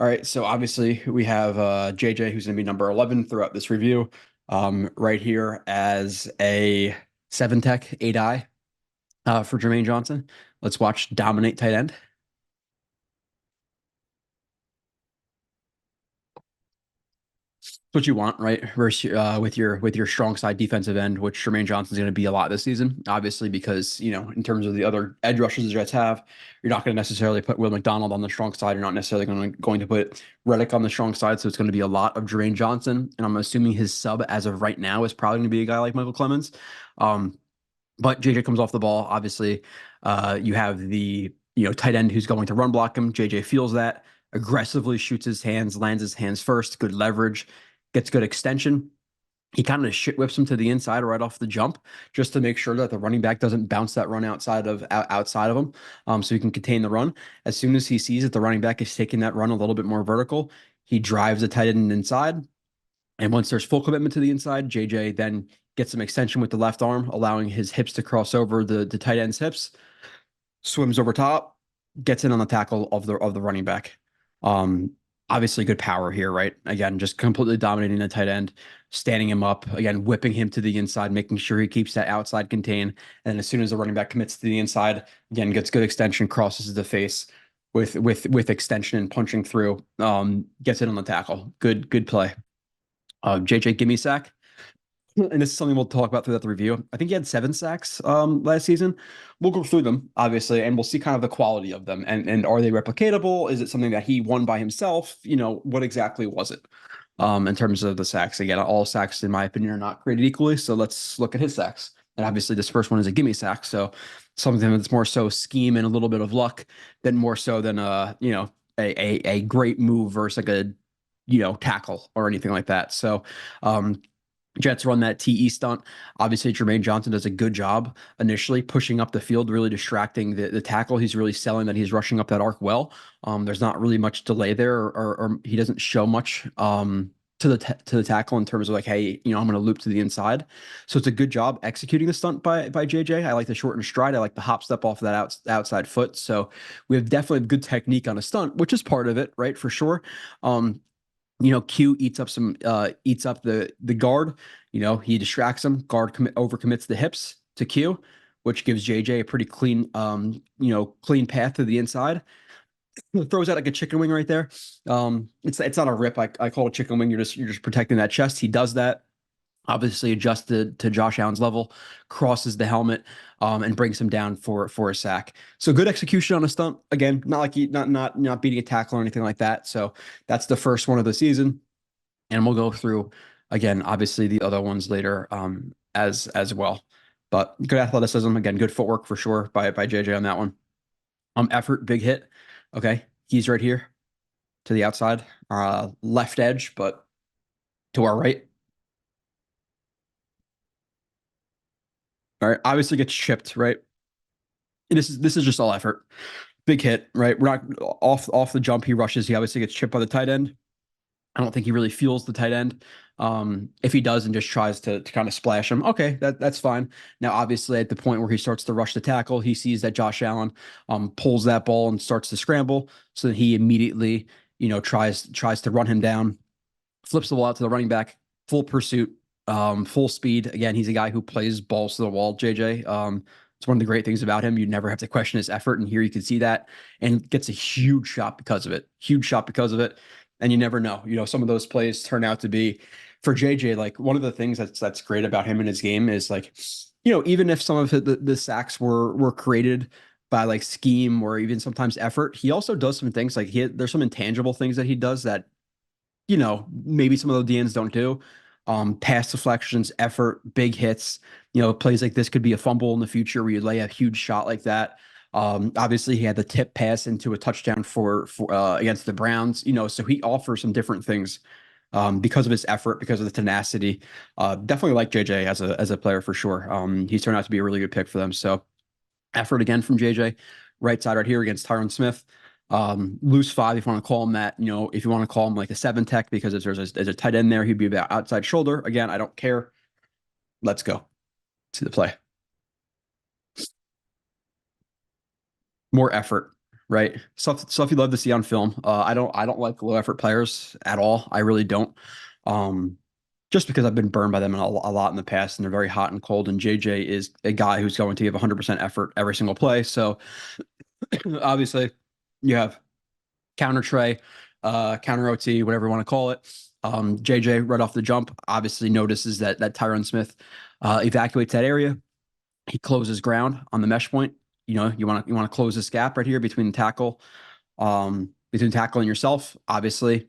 All right, so obviously we have JJ, who's going to be number 11 throughout this review, right here as a 7 tech, 8i for Jermaine Johnson. Let's watch dominate tight end. What you want, right? Versus with your strong side defensive end, which Jermaine Johnson's going to be a lot this season, obviously, because in terms of the other edge rushers the Jets have, you're not going to necessarily put Will McDonald on the strong side. You're not necessarily going to put Reddick on the strong side. So it's going to be a lot of Jermaine Johnson, and I'm assuming his sub as of right now is probably going to be a guy like Michael Clemens. Um, but JJ comes off the ball. Obviously, you have the tight end who's going to run block him. JJ feels that, aggressively shoots his hands, lands his hands first, good leverage, gets good extension. He kind of shit whips him to the inside right off the jump, just to make sure that the running back doesn't bounce that run outside of him, so he can contain the run. As soon as he sees that the running back is taking that run a little bit more vertical, he drives the tight end inside. And once there's full commitment to the inside, JJ then gets some extension with the left arm, allowing his hips to cross over the tight end's hips, swims over top, gets in on the tackle of the running back. Um, Obviously good power here, right? Again, just completely dominating the tight end, standing him up, again, whipping him to the inside, making sure he keeps that outside contained. And as soon as the running back commits to the inside, again, gets good extension, crosses the face with extension and punching through, gets in on the tackle. Good play. JJ, give me a sack. And this is something we'll talk about throughout the review. I think he had 7 sacks last season. We'll go through them, obviously, and we'll see kind of the quality of them. And are they replicatable? Is it something that he won by himself? What exactly was it? In terms of the sacks, again, all sacks, in my opinion, are not created equally. So let's look at his sacks. And obviously, this first one is a gimme sack. So something that's more so scheme and a little bit of luck than more so than a great move versus like a tackle or anything like that. So Jets run that TE stunt. Obviously, Jermaine Johnson does a good job initially pushing up the field, really distracting the tackle. He's really selling that he's rushing up that arc well. There's not really much delay there, or he doesn't show much to the tackle in terms of like, hey, I'm going to loop to the inside. So it's a good job executing the stunt by JJ. I like the shortened stride. I like the hop step off of that outside foot. So we have definitely good technique on a stunt, which is part of it, right? For sure. Q eats up the guard. He distracts him. Guard overcommits the hips to Q, which gives JJ a pretty clean clean path to the inside. Throws out like a chicken wing right there. It's not a rip. I call it a chicken wing. You're just protecting that chest. He does that. Obviously adjusted to Josh Allen's level, crosses the helmet, and brings him down for a sack. So good execution on a stunt. Again, not like not beating a tackle or anything like that. So that's the first one of the season, and we'll go through again, obviously the other ones later, as well. But good athleticism, again, good footwork for sure by JJ on that one. Effort, big hit. Okay, he's right here to the outside, left edge, but to our right. All right, obviously gets chipped, right? This is just all effort. Big hit, right? We're not off the jump. He rushes. He obviously gets chipped by the tight end. I don't think he really feels the tight end. If he does and just tries to kind of splash him, okay, that's fine. Now, obviously, at the point where he starts to rush the tackle, he sees that Josh Allen pulls that ball and starts to scramble. So that he immediately, tries to run him down, flips the ball out to the running back, full pursuit, full speed. Again, he's a guy who plays balls to the wall, JJ. It's one of the great things about him. You never have to question his effort. And here you can see that, and gets a huge shot because of it. Huge shot because of it. And you never know. Some of those plays turn out to be, for JJ, like one of the things that's great about him in his game is like, even if some of the sacks were created by like scheme or even sometimes effort, he also does some things like there's some intangible things that he does that maybe some of the DNs don't do. Pass deflections, effort, big hits. Plays like this could be a fumble in the future where you lay a huge shot like that. Obviously, he had the tip pass into a touchdown for against the Browns. So he offers some different things because of his effort, because of the tenacity. Definitely like JJ as a player for sure. He's turned out to be a really good pick for them. So effort again from JJ, right side right here against Tyron Smith. Loose 5, if you want to call him that. If you want to call him like a 7 tech, because there's a tight end there, he'd be about outside shoulder. Again, I don't care. Let's go. See the play. More effort, right? Stuff you love to see on film. I don't like low effort players at all. I really don't. Um, just because I've been burned by them a lot in the past, and they're very hot and cold. And JJ is a guy who's going to give 100% effort every single play. So obviously, you have counter tray, counter OT, whatever you want to call it. JJ right off the jump obviously notices that Tyron Smith evacuates that area. He closes ground on the mesh point. You want to close this gap right here between tackle and yourself. Obviously,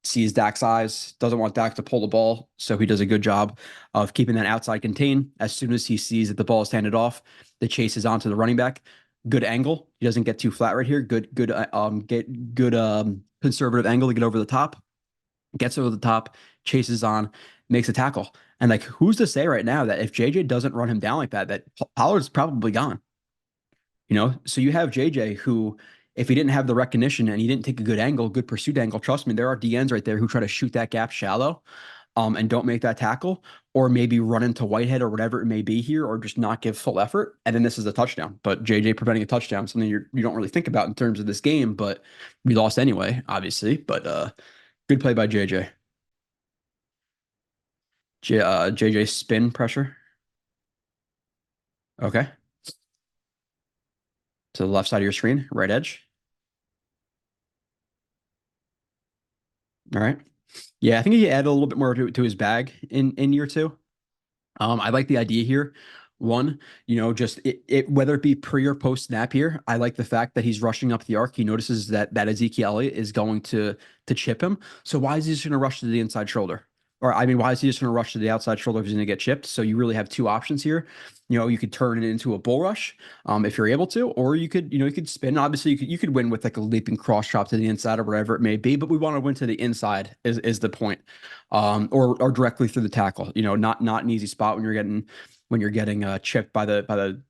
sees Dak's eyes, doesn't want Dak to pull the ball, so he does a good job of keeping that outside contained. As soon as he sees that the ball is handed off, the chase is onto the running back. Good angle. He doesn't get too flat right here. Good conservative angle to get over the top. Gets over the top, chases on, makes a tackle. And like, who's to say right now that if JJ doesn't run him down like that, that Pollard's probably gone? So you have JJ who, if he didn't have the recognition and he didn't take a good angle, good pursuit angle, trust me, there are DNs right there who try to shoot that gap shallow, and don't make that tackle, or maybe run into Whitehead or whatever it may be here, or just not give full effort. And then this is a touchdown. But JJ preventing a touchdown, something you don't really think about in terms of this game, but we lost anyway, obviously. But good play by JJ. JJ spin pressure. Okay. To the left side of your screen, right edge. All right. Yeah, I think he added a little bit more to his bag in year two. I like the idea here. One, just whether it be pre or post snap here, I like the fact that he's rushing up the arc. He notices that Ezekiel Elliott is going to chip him. So why is he just going to rush to the inside shoulder? Or I mean, why is he just going to rush to the outside shoulder if he's going to get chipped? So you really have two options here. You could turn it into a bull rush, if you're able to, or you could spin. Obviously, you could win with like a leaping cross chop to the inside or whatever it may be. But we want to win to the inside is the point, or directly through the tackle. Not an easy spot when you're getting chipped by the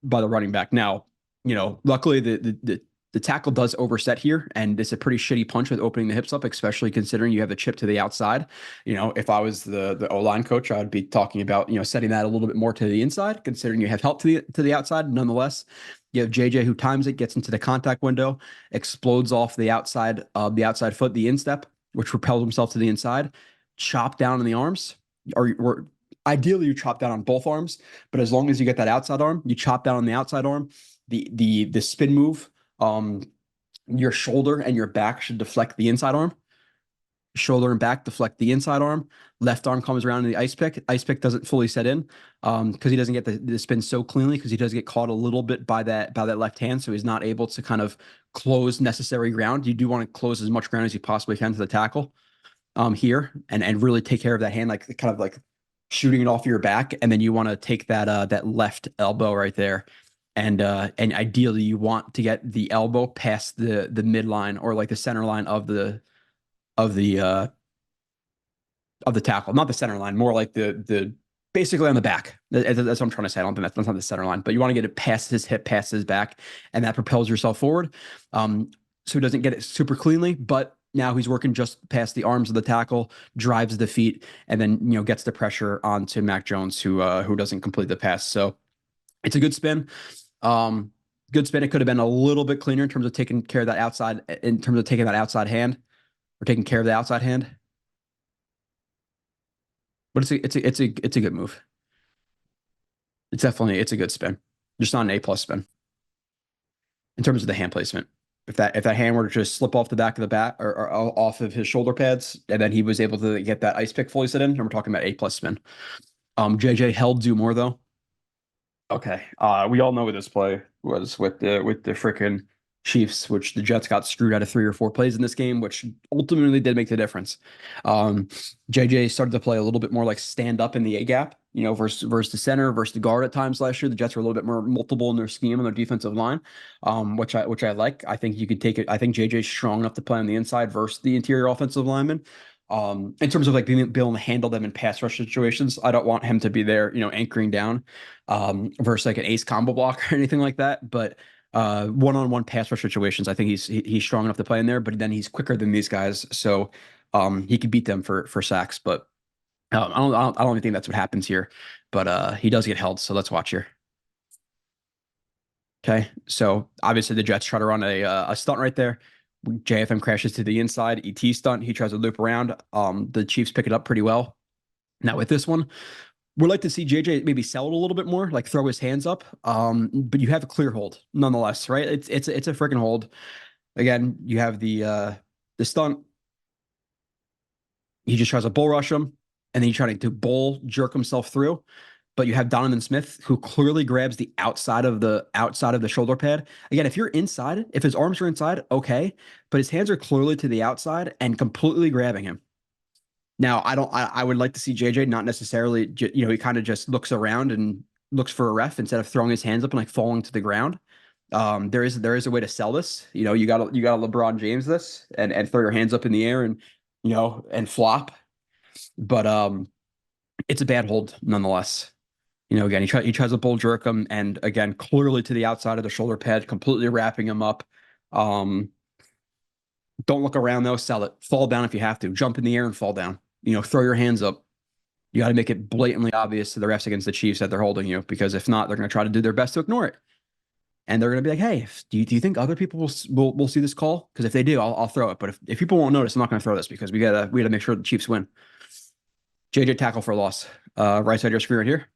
running back. Now, luckily the tackle does overset here, and it's a pretty shitty punch with opening the hips up, especially considering you have the chip to the outside. If I was the O-line coach, I would be talking about, setting that a little bit more to the inside, considering you have help to the outside. Nonetheless, you have JJ who times it, gets into the contact window, explodes off the outside foot, the instep, which propels himself to the inside, chop down in the arms, or ideally you chop down on both arms, but as long as you get that outside arm, you chop down on the outside arm. The spin move, your shoulder and your back should deflect the inside arm. Shoulder and back deflect the inside arm. Left arm comes around in the ice pick. Ice pick doesn't fully set in, because he doesn't get the spin so cleanly, because he does get caught a little bit by that left hand, so he's not able to kind of close necessary ground. You do want to close as much ground as you possibly can to the tackle here, and really take care of that hand, like kind of like shooting it off your back, and then you want to take that left elbow right there, and ideally you want to get the elbow past the midline, or like the center line of the tackle, not the center line, more like the basically on the back. That's what I'm trying to say. I don't think that's not the center line, but you want to get it past his hip, past his back, and that propels yourself forward. So he doesn't get it super cleanly, but now he's working just past the arms of the tackle, drives the feet, and then gets the pressure onto Mac Jones, who doesn't complete the pass. So it's a good spin. Good spin. It could have been a little bit cleaner in terms of taking care of that outside, in terms of taking that outside hand, or taking care of the outside hand. But it's a good move. It's a good spin. Just not an A+ spin in terms of the hand placement. If that hand were to just slip off the back of the bat, or off of his shoulder pads, and then he was able to get that ice pick fully set in, and we're talking about A+ spin. JJ held do more though. Okay. We all know what this play was with the freaking Chiefs, which the Jets got screwed out of 3 or 4 plays in this game, which ultimately did make the difference. JJ started to play a little bit more like stand up in the A gap, versus the center, versus the guard at times last year. The Jets were a little bit more multiple in their scheme and their defensive line, which I like. I think you could take it. I think JJ's strong enough to play on the inside versus the interior offensive lineman. In terms of like being able to handle them in pass rush situations, I don't want him to be there, anchoring down, versus like an ace combo block or anything like that. But one-on-one pass rush situations, I think he's strong enough to play in there. But then he's quicker than these guys, so he could beat them for sacks. But I don't even think that's what happens here. But he does get held, so let's watch here. Okay, so obviously the Jets try to run a stunt right there. JFM crashes to the inside, ET stunt. He tries to loop around. The Chiefs pick it up pretty well. Now with this one, we'd like to see JJ maybe sell it a little bit more, like throw his hands up. But you have a clear hold nonetheless, right? It's a freaking hold. Again, you have the stunt. He just tries to bull rush him, and then he's trying to bull jerk himself through. But you have Donovan Smith, who clearly grabs the outside of the shoulder pad. Again, if you're inside, if his arms are inside, okay, but his hands are clearly to the outside and completely grabbing him. Now, I would like to see JJ not necessarily, he kind of just looks around and looks for a ref instead of throwing his hands up and like falling to the ground. There is a way to sell this. You got to LeBron James this and throw your hands up in the air and and flop. But it's a bad hold nonetheless. Again, he tries to bull jerk him, and again, clearly to the outside of the shoulder pad, completely wrapping him up. Don't look around though. Sell it. Fall down if you have to. Jump in the air and fall down. Throw your hands up. You got to make it blatantly obvious to the refs against the Chiefs that they're holding you, because if not, they're going to try to do their best to ignore it. And they're going to be like, "Hey, do you think other people will see this call? Because if they do, I'll throw it. But if people won't notice, I'm not going to throw this because we gotta make sure the Chiefs win." JJ tackle for a loss. Right side of your screen right here.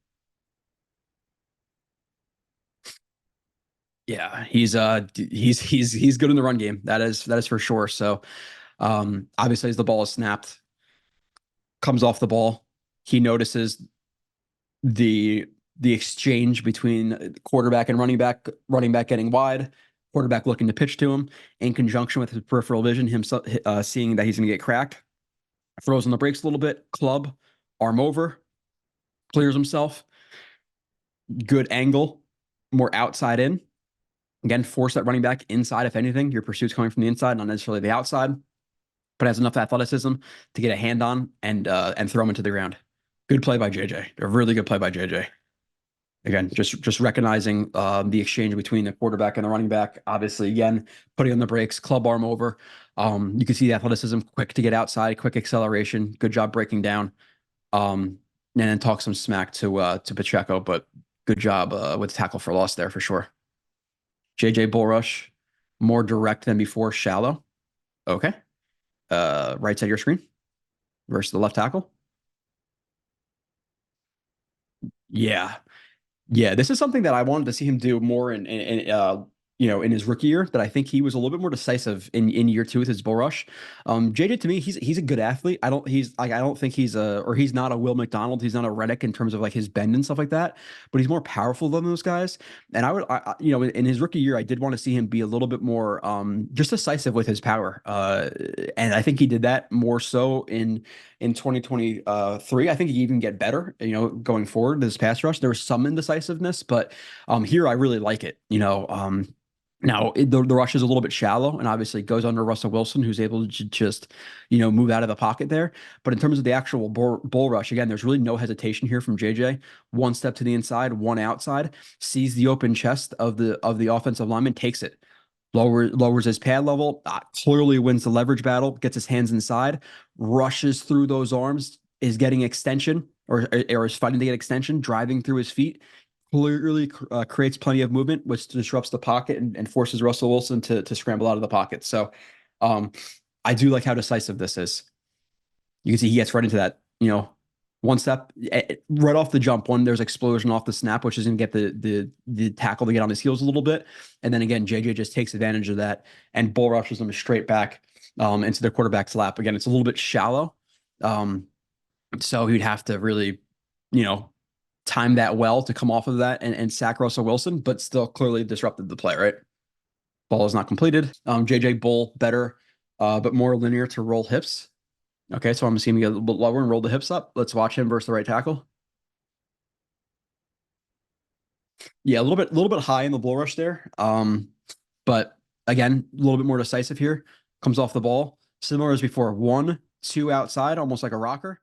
Yeah, he's good in the run game. That is for sure. So obviously as the ball is snapped, comes off the ball, he notices the exchange between quarterback and running back getting wide, quarterback looking to pitch to him in conjunction with his peripheral vision, himself seeing that he's going to get cracked, throws on the brakes a little bit, club, arm over, clears himself, good angle, more outside in. Again, force that running back inside. If anything, your pursuit's coming from the inside, not necessarily the outside, but has enough athleticism to get a hand on and throw him into the ground. Good play by JJ. A really good play by JJ. Again, just recognizing the exchange between the quarterback and the running back. Obviously, again, putting on the brakes, club arm over. You can see the athleticism, quick to get outside, quick acceleration. Good job breaking down. And then talk some smack to Pacheco, but good job with tackle for loss there for sure. JJ bull rush, more direct than before, shallow. Okay. Right side of your screen versus the left tackle. Yeah. Yeah, this is something that I wanted to see him do more in his rookie year, that I think he was a little bit more decisive in year two with his bull rush. JJ, to me, he's a good athlete. I don't think he's not a Will McDonald. He's not a Reddick in terms of like his bend and stuff like that, but he's more powerful than those guys. And in his rookie year, I did want to see him be a little bit more just decisive with his power. And I think he did that more so in 2023. I think he even get better, going forward. This pass rush, there was some indecisiveness, but here I really like it. Now the rush is a little bit shallow, and obviously goes under Russell Wilson, who's able to just move out of the pocket there. But in terms of the actual bull rush, again, there's really no hesitation here from JJ. One step to the inside, one outside, sees the open chest of the offensive lineman, takes it. Lowers his pad level, clearly wins the leverage battle, gets his hands inside, rushes through those arms, is getting extension or is fighting to get extension, driving through his feet, clearly creates plenty of movement, which disrupts the pocket and forces Russell Wilson to scramble out of the pocket. So I do like how decisive this is. You can see he gets right into that, one step right off the jump. There's explosion off the snap, which is going to get the tackle to get on his heels a little bit. And then again, JJ just takes advantage of that and bull rushes him straight back into the quarterback's lap. Again, it's a little bit shallow. So he'd have to really, time that well to come off of that and sack Russell Wilson, but still clearly disrupted the play, right? Ball is not completed. JJ bull better, but more linear to roll hips. Okay, so I'm assuming a little bit lower and roll the hips up. Let's watch him versus the right tackle. Yeah, a little bit high in the bull rush there. But again, a little bit more decisive here. Comes off the ball. Similar as before. 1, 2 outside, almost like a rocker.